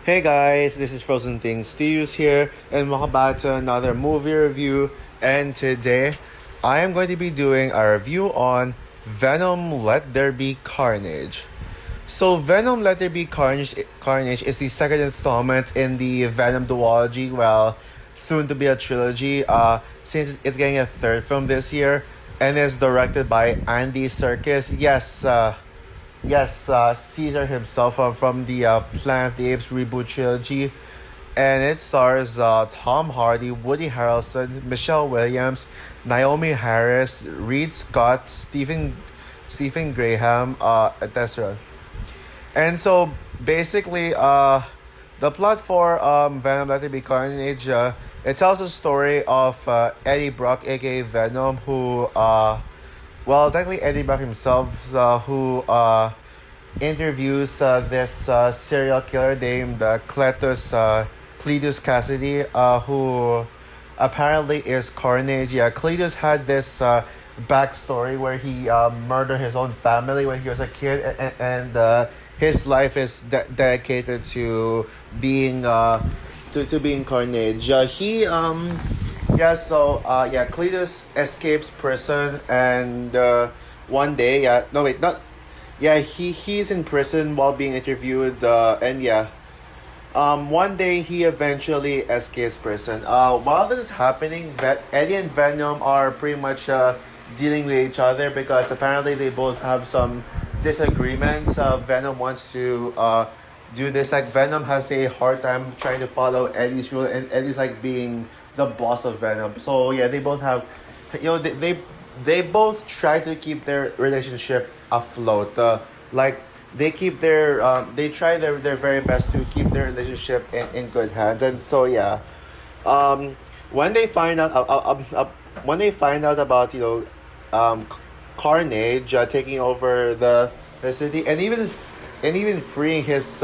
Hey guys, this is Frozen Things Stews here, and welcome back to another movie review. And today, I am going to be doing a review on Venom Let There Be Carnage. So, Venom Let There Be Carnage is the second installment in the Venom duology, well, soon to be a trilogy, since it's getting a third film this year, and is directed by Andy Serkis. Yes, Caesar himself from the Planet of the Apes reboot trilogy, and it stars Tom Hardy, Woody Harrelson, Michelle Williams, Naomi Harris, Reed Scott, Stephen Graham, etc. And so basically, the plot for Venom Let There Be Carnage, it tells the story of Eddie Brock, aka Venom, who well, technically Eddie Brock himself, who interviews this serial killer named Cletus Cassidy, who apparently is Carnage. Yeah, Cletus had this backstory where he murdered his own family when he was a kid, and his life is dedicated to being to being Carnage. Cletus escapes prison, and one day, yeah, no wait, not yeah, he's in prison while being interviewed, one day he eventually escapes prison. While this is happening, Eddie and Venom are pretty much dealing with each other because apparently they both have some disagreements. Venom wants to do this. Like Venom has a hard time trying to follow Eddie's rule, and Eddie's like being the boss of Venom. So yeah, they both have, they both try to keep their relationship afloat. Like they try their very best to keep their relationship in good hands. And so yeah, um, when they find out when they find out about um, Carnage taking over the city, and even freeing his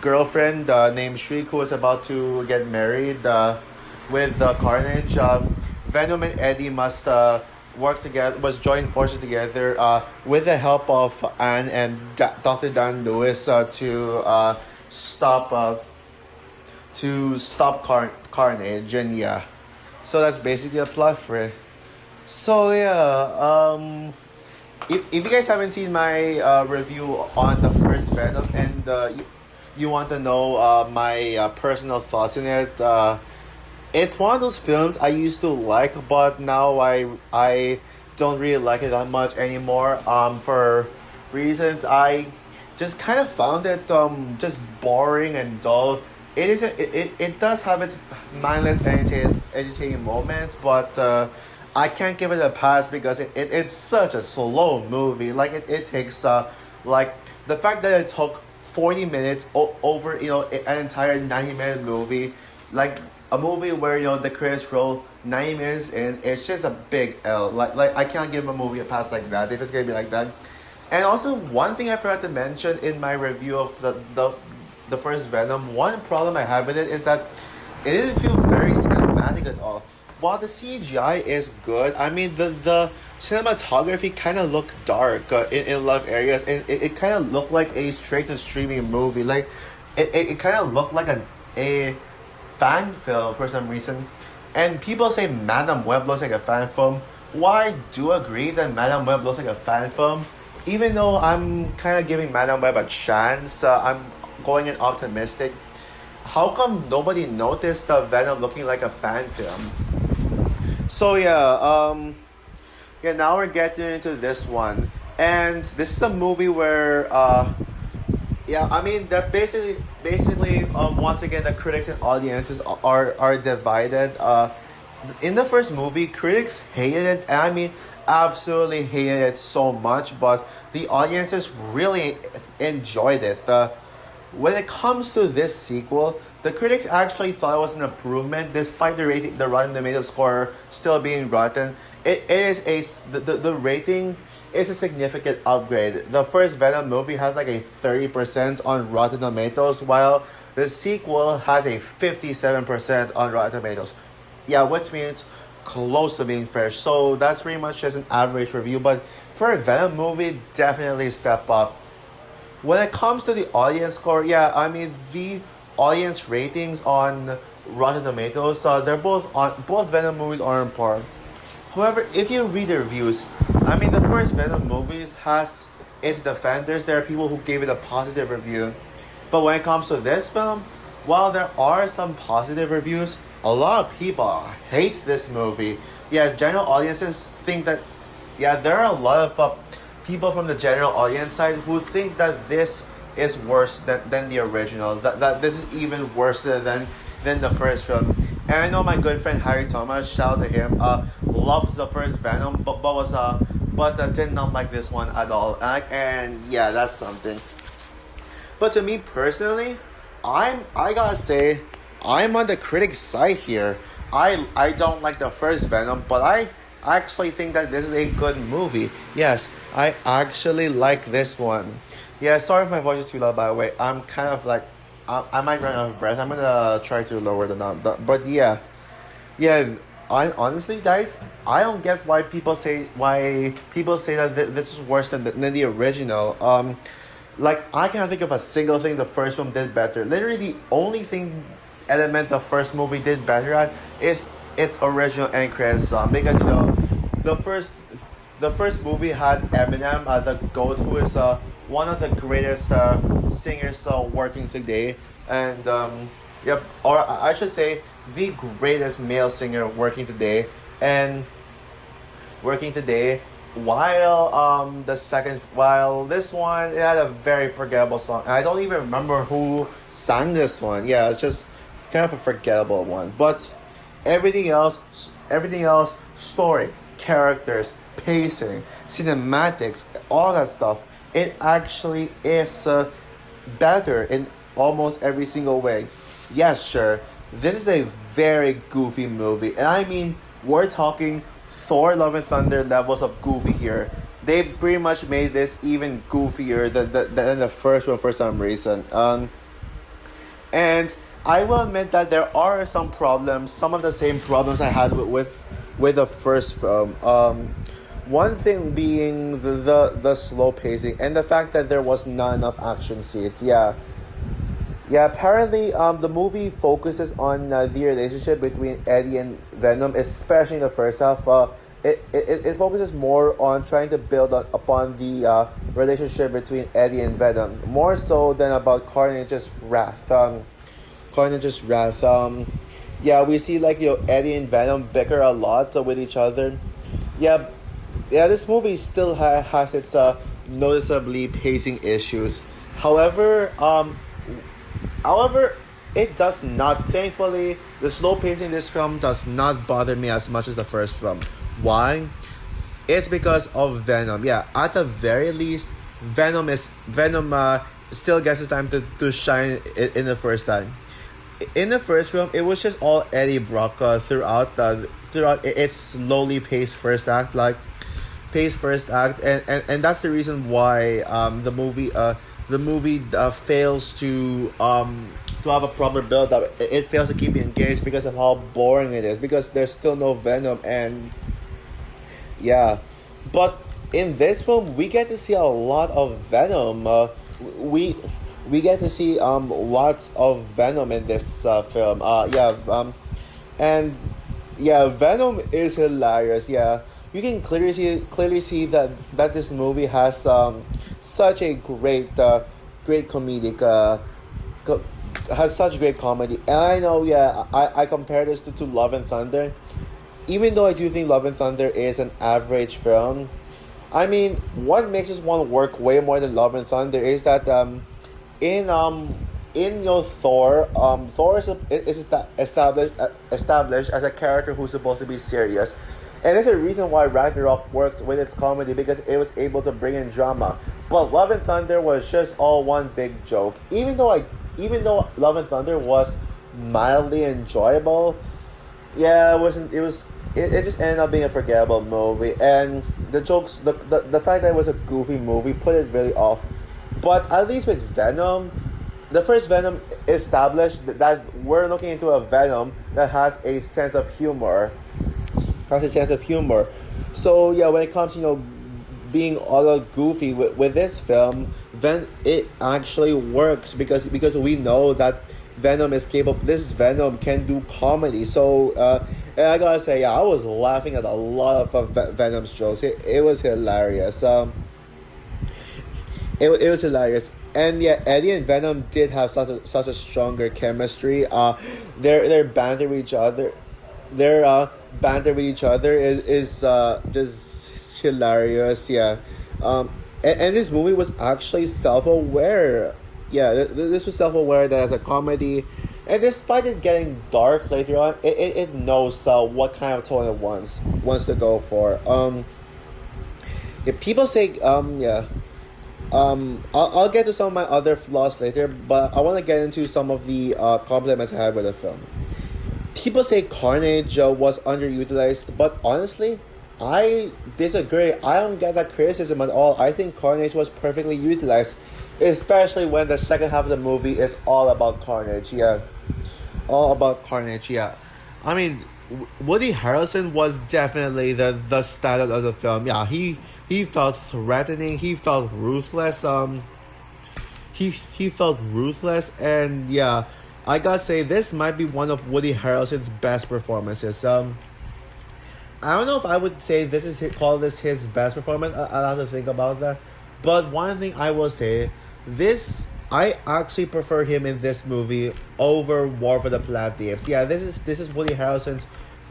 girlfriend named Shriek, who was about to get married with Carnage. Venom and Eddie must work together, was join forces together with the help of Anne and Dr. Dan Lewis stop uh, to stop Carnage. And yeah, so that's basically a plot for it. So yeah, if you guys haven't seen my review on the first Venom, and you want to know my personal thoughts in it, it's one of those films I used to like, but now I don't really like it that much anymore. For reasons I just kind of found it just boring and dull. It does have its mindless entertaining moments, but I can't give it a pass because it's such a slow movie. Like it takes like the fact that it took 40 minutes over an entire 90-minute movie, like a movie where the credits roll 90 minutes in, it's just a big L. Like I can't give a movie a pass like that if it's gonna be like that. And also, one thing I forgot to mention in my review of the first Venom, one problem I have with it is that it didn't feel very cinematic at all. While the CGI is good, I mean the cinematography kind of looked dark in a lot of areas, and it kind of looked like a straight to streaming movie. Like it kind of looked like a fan film for some reason. And people say Madam Web looks like a fan film. While I do agree that Madam Web looks like a fan film, even though I'm kind of giving Madam Web a chance, I'm going in optimistic. How come nobody noticed Venom looking like a fan film? So yeah, now we're getting into this one, and this is a movie where yeah, I mean that basically once again the critics and audiences are divided. In the first movie, critics hated it, and I mean absolutely hated it so much, but the audiences really enjoyed it. When it comes to this sequel, the critics actually thought it was an improvement, despite the Rotten Tomatoes score still being rotten. It is the rating is a significant upgrade. The first Venom movie has like a 30% on Rotten Tomatoes, while the sequel has a 57% on Rotten Tomatoes. Yeah, which means close to being fresh. So that's pretty much just an average review, but for a Venom movie, definitely step up. When it comes to the audience score, yeah, I mean the audience ratings on Rotten Tomatoes, they're both Venom movies are on par. However, if you read the reviews, I mean, the first Venom movie has its defenders. There are people who gave it a positive review. But when it comes to this film, while there are some positive reviews, a lot of people hate this movie. Yeah, general audiences think that, yeah, there are a lot of people from the general audience side who think that this is worse than the original. That this is even worse than the first film. And I know my good friend Harry Thomas, shout out to him, loves the first Venom, but did not like this one at all. And yeah, that's something. But to me personally, I gotta say, I'm on the critic side here. I don't like the first Venom, but I actually think that this is a good movie. Yes, I actually like this one. Yeah, sorry if my voice is too loud, by the way. I'm kind of like, I might run out of breath. I'm gonna try to lower the knob. But yeah. Yeah, I honestly, guys, I don't get why people say that this is worse than the original. Like, I can't think of a single thing the first one did better. Literally, the only thing element the first movie did better at is its original end credits song, because the first the first movie had Eminem, the GOAT, who is one of the greatest singers working today, and yep, or I should say the greatest male singer working today, and working today. While this one, it had a very forgettable song. I don't even remember who sang this one. Yeah, it's just kind of a forgettable one. But everything else, story, characters, pacing, cinematics, all that stuff, it actually is better in almost every single way. Yes, sure, this is a very goofy movie, and I mean, we're talking Thor: Love and Thunder levels of goofy here. They pretty much made this even goofier than the first one for some reason. And I will admit that there are some problems, some of the same problems I had with the first film. One thing being the slow pacing and the fact that there was not enough action scenes. Yeah. Yeah, apparently, the movie focuses on the relationship between Eddie and Venom, especially in the first half. It focuses more on trying to build upon the relationship between Eddie and Venom, more so than about Carnage's wrath. Yeah, we see Eddie and Venom bicker a lot with each other. Yeah, yeah, this movie still has its noticeably pacing issues. However, it does not. Thankfully, the slow pacing in this film does not bother me as much as the first film. Why? It's because of Venom. Yeah, at the very least, Venom still gets his time to shine in the first time. In the first film, it was just all Eddie Brock throughout its slowly paced first act, and that's the reason why the movie fails to have a proper build up. It fails to keep you engaged because of how boring it is, because there's still no Venom. And yeah, but in this film we get to see a lot of Venom. We get to see lots of Venom in this film. And yeah, Venom is hilarious. Yeah, you can clearly see that this movie has such a great comedic has such great comedy. And I know, yeah, I compare this to Love and Thunder. Even though I do think Love and Thunder is an average film, I mean, what makes this one work way more than Love and Thunder is that in your Thor, Thor is established as a character who's supposed to be serious. And there's a reason why Ragnarok worked with its comedy, because it was able to bring in drama. But Love and Thunder was just all one big joke. Even though Love and Thunder was mildly enjoyable, yeah, it just ended up being a forgettable movie. And the jokes, the fact that it was a goofy movie put it really off. But at least with Venom, the first Venom established that we're looking into a Venom that has a sense of humor. So yeah, when it comes to being all goofy with this film, then it actually works because we know that Venom is capable. This Venom can do comedy. So, and I gotta say, yeah, I was laughing at a lot of Venom's jokes. It was hilarious. It was hilarious. And yeah, Eddie and Venom did have such a stronger chemistry. Their banter with each other, their banter with each other is just hilarious. Yeah, and this movie was actually self aware. Yeah, this was self aware that as a comedy, and despite it getting dark later on, it knows what kind of tone it wants to go for. If people say yeah. I'll get to some of my other flaws later, but I want to get into some of the compliments I have with the film. People say Carnage was underutilized, but honestly, I disagree. I don't get that criticism at all. I think Carnage was perfectly utilized, especially when the second half of the movie is all about Carnage. Yeah, all about Carnage. Yeah, I mean, Woody Harrelson was definitely the standard of the film. Yeah, he felt threatening. He felt ruthless. He felt ruthless, and yeah, I gotta say this might be one of Woody Harrelson's best performances. I don't know if I would say call this his best performance. I'll have to think about that. But one thing I will say, this I actually prefer him in this movie over War for the Planet of the Apes. Yeah, this is Woody Harrelson's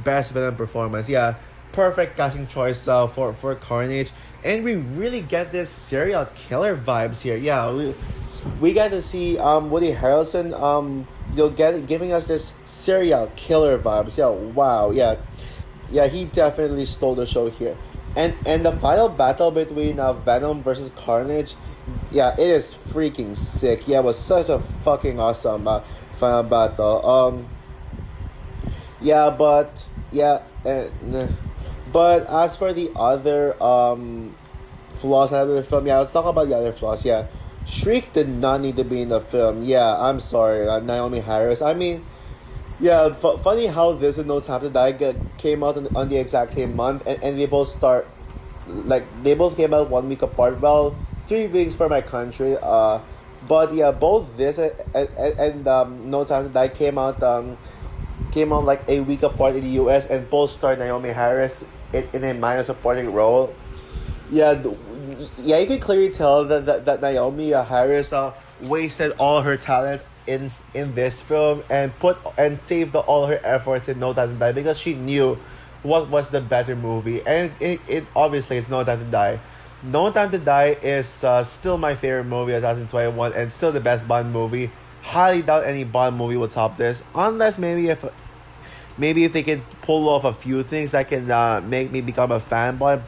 best villain performance. Yeah, perfect casting choice for Carnage, and we really get this serial killer vibes here. Yeah, we get to see Woody Harrelson giving us this serial killer vibes. Yeah, wow. Yeah, yeah, he definitely stole the show here. And the final battle between Venom versus Carnage, yeah, it is freaking sick. Yeah, it was such a fucking awesome final battle. Yeah, but yeah, but as for the other flaws out of the film, yeah, let's talk about the other flaws. Yeah, Shriek did not need to be in the film. Yeah, I'm sorry, Naomi Harris. I mean, yeah, funny how this and No Time to Die came out on the exact same month, and they both they both came out 1 week apart. Well, 3 weeks for my country. But yeah, both this and No Time to Die came out like a week apart in the U.S. and both starred Naomi Harris in a minor supporting role. Yeah, yeah, you can clearly tell that Naomi Harris wasted all her talent in this film and saved all her efforts in No Time to Die because she knew what was the better movie, and it obviously it's No Time to Die. No Time to Die is still my favorite movie of 2021 and still the best Bond movie. Highly doubt any Bond movie will top this, unless maybe if they can pull off a few things that can make me become a fanboy.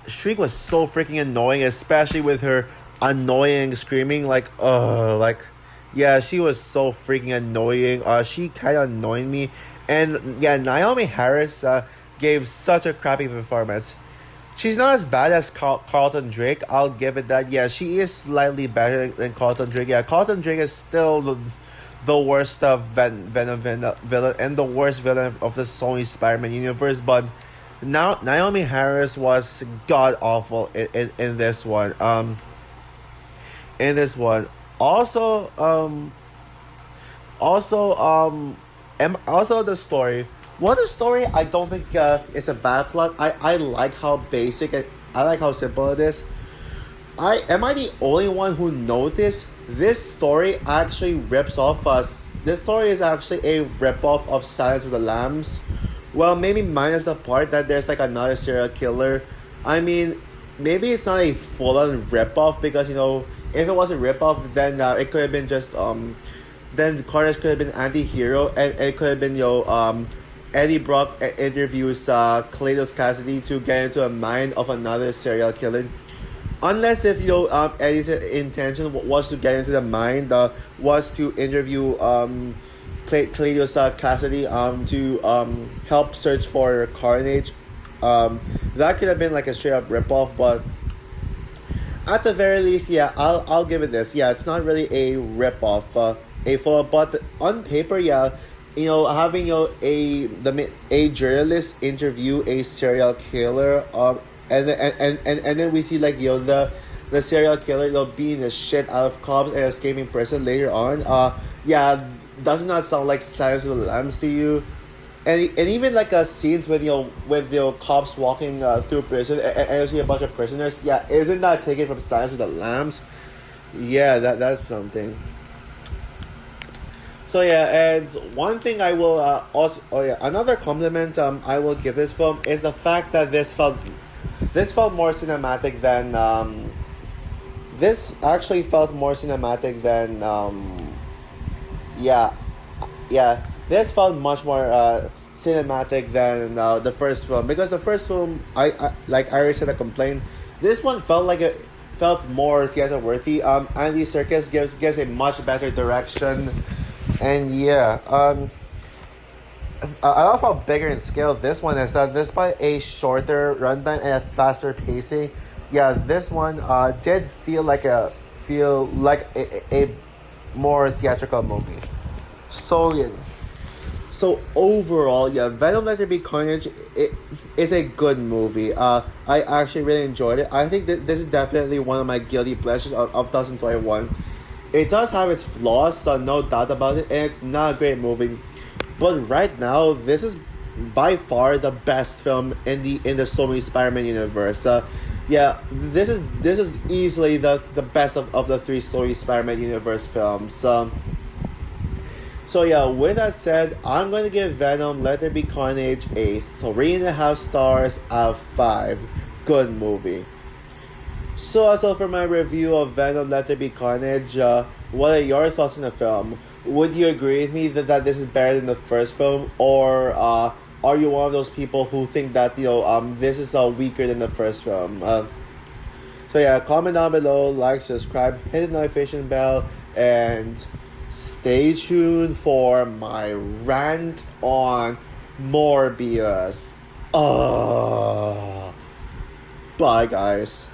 Shriek was so freaking annoying, especially with her annoying screaming. Yeah, she was so freaking annoying. She kind of annoyed me, and yeah, Naomi Harris gave such a crappy performance. She's not as bad as Carlton Drake. I'll give it that. Yeah, she is slightly better than Carlton Drake. Yeah, Carlton Drake is still the worst Venom villain and the worst villain of the Sony Spider-Man universe. But now Naomi Harris was god awful in this one. Also, also the story. Well, the story I don't think is a bad plot. I like how basic and I like how simple it is. Am I the only one who noticed this story actually rips off us? This story is actually a rip-off of Silence of the Lambs. Well, maybe minus the part that there's like another serial killer. I mean, maybe it's not a full-on rip-off because, if it was a rip-off, then it could have been just then Carnage could have been anti-hero, and it could have been Eddie Brock interviews Cletus Cassidy to get into a mind of another serial killer. Unless if Eddie's intention was to get into the mind, was to interview Cletus Cassidy to help search for Carnage. That could have been like a straight up ripoff, but at the very least, yeah, I'll give it this. Yeah, it's not really a ripoff, a full, but on paper, yeah, having a journalist interview a serial killer, and then we see like the serial killer, beating the shit out of cops and escaping prison later on. Yeah, does not sound like Silence of the Lambs to you? And even like scenes with cops walking through prison and you see a bunch of prisoners. Yeah, isn't that taken from Silence of the Lambs? Yeah, that's something. So yeah, and one thing I will also, oh yeah, another compliment I will give this film is the fact that this felt more cinematic than this actually felt more cinematic than yeah, yeah, this felt much more cinematic than the first film, because the first film, I like I already said a complaint. This one felt more theater worthy. Andy Serkis gives a much better direction, and yeah, I love how bigger in scale this one is. That despite a shorter runtime and a faster pacing, yeah, this one did feel like a more theatrical movie. So yeah, so overall, yeah, Venom Let There Be Carnage, it is a good movie. I actually really enjoyed it. I think that this is definitely one of my guilty pleasures of 2021. It does have its flaws, so no doubt about it, and it's not a great movie. But right now, this is by far the best film in the Sony Spider-Man universe. Yeah, this is easily the best of the three Sony Spider-Man universe films. So yeah, with that said, I'm going to give Venom Let There Be Carnage a 3.5 stars out of 5. Good movie. So for my review of Venom Let There Be Carnage, what are your thoughts on the film? Would you agree with me that this is better than the first film, or are you one of those people who think that this is weaker than the first film? So yeah, comment down below, like, subscribe, hit the notification bell, and stay tuned for my rant on Morbius. Bye guys.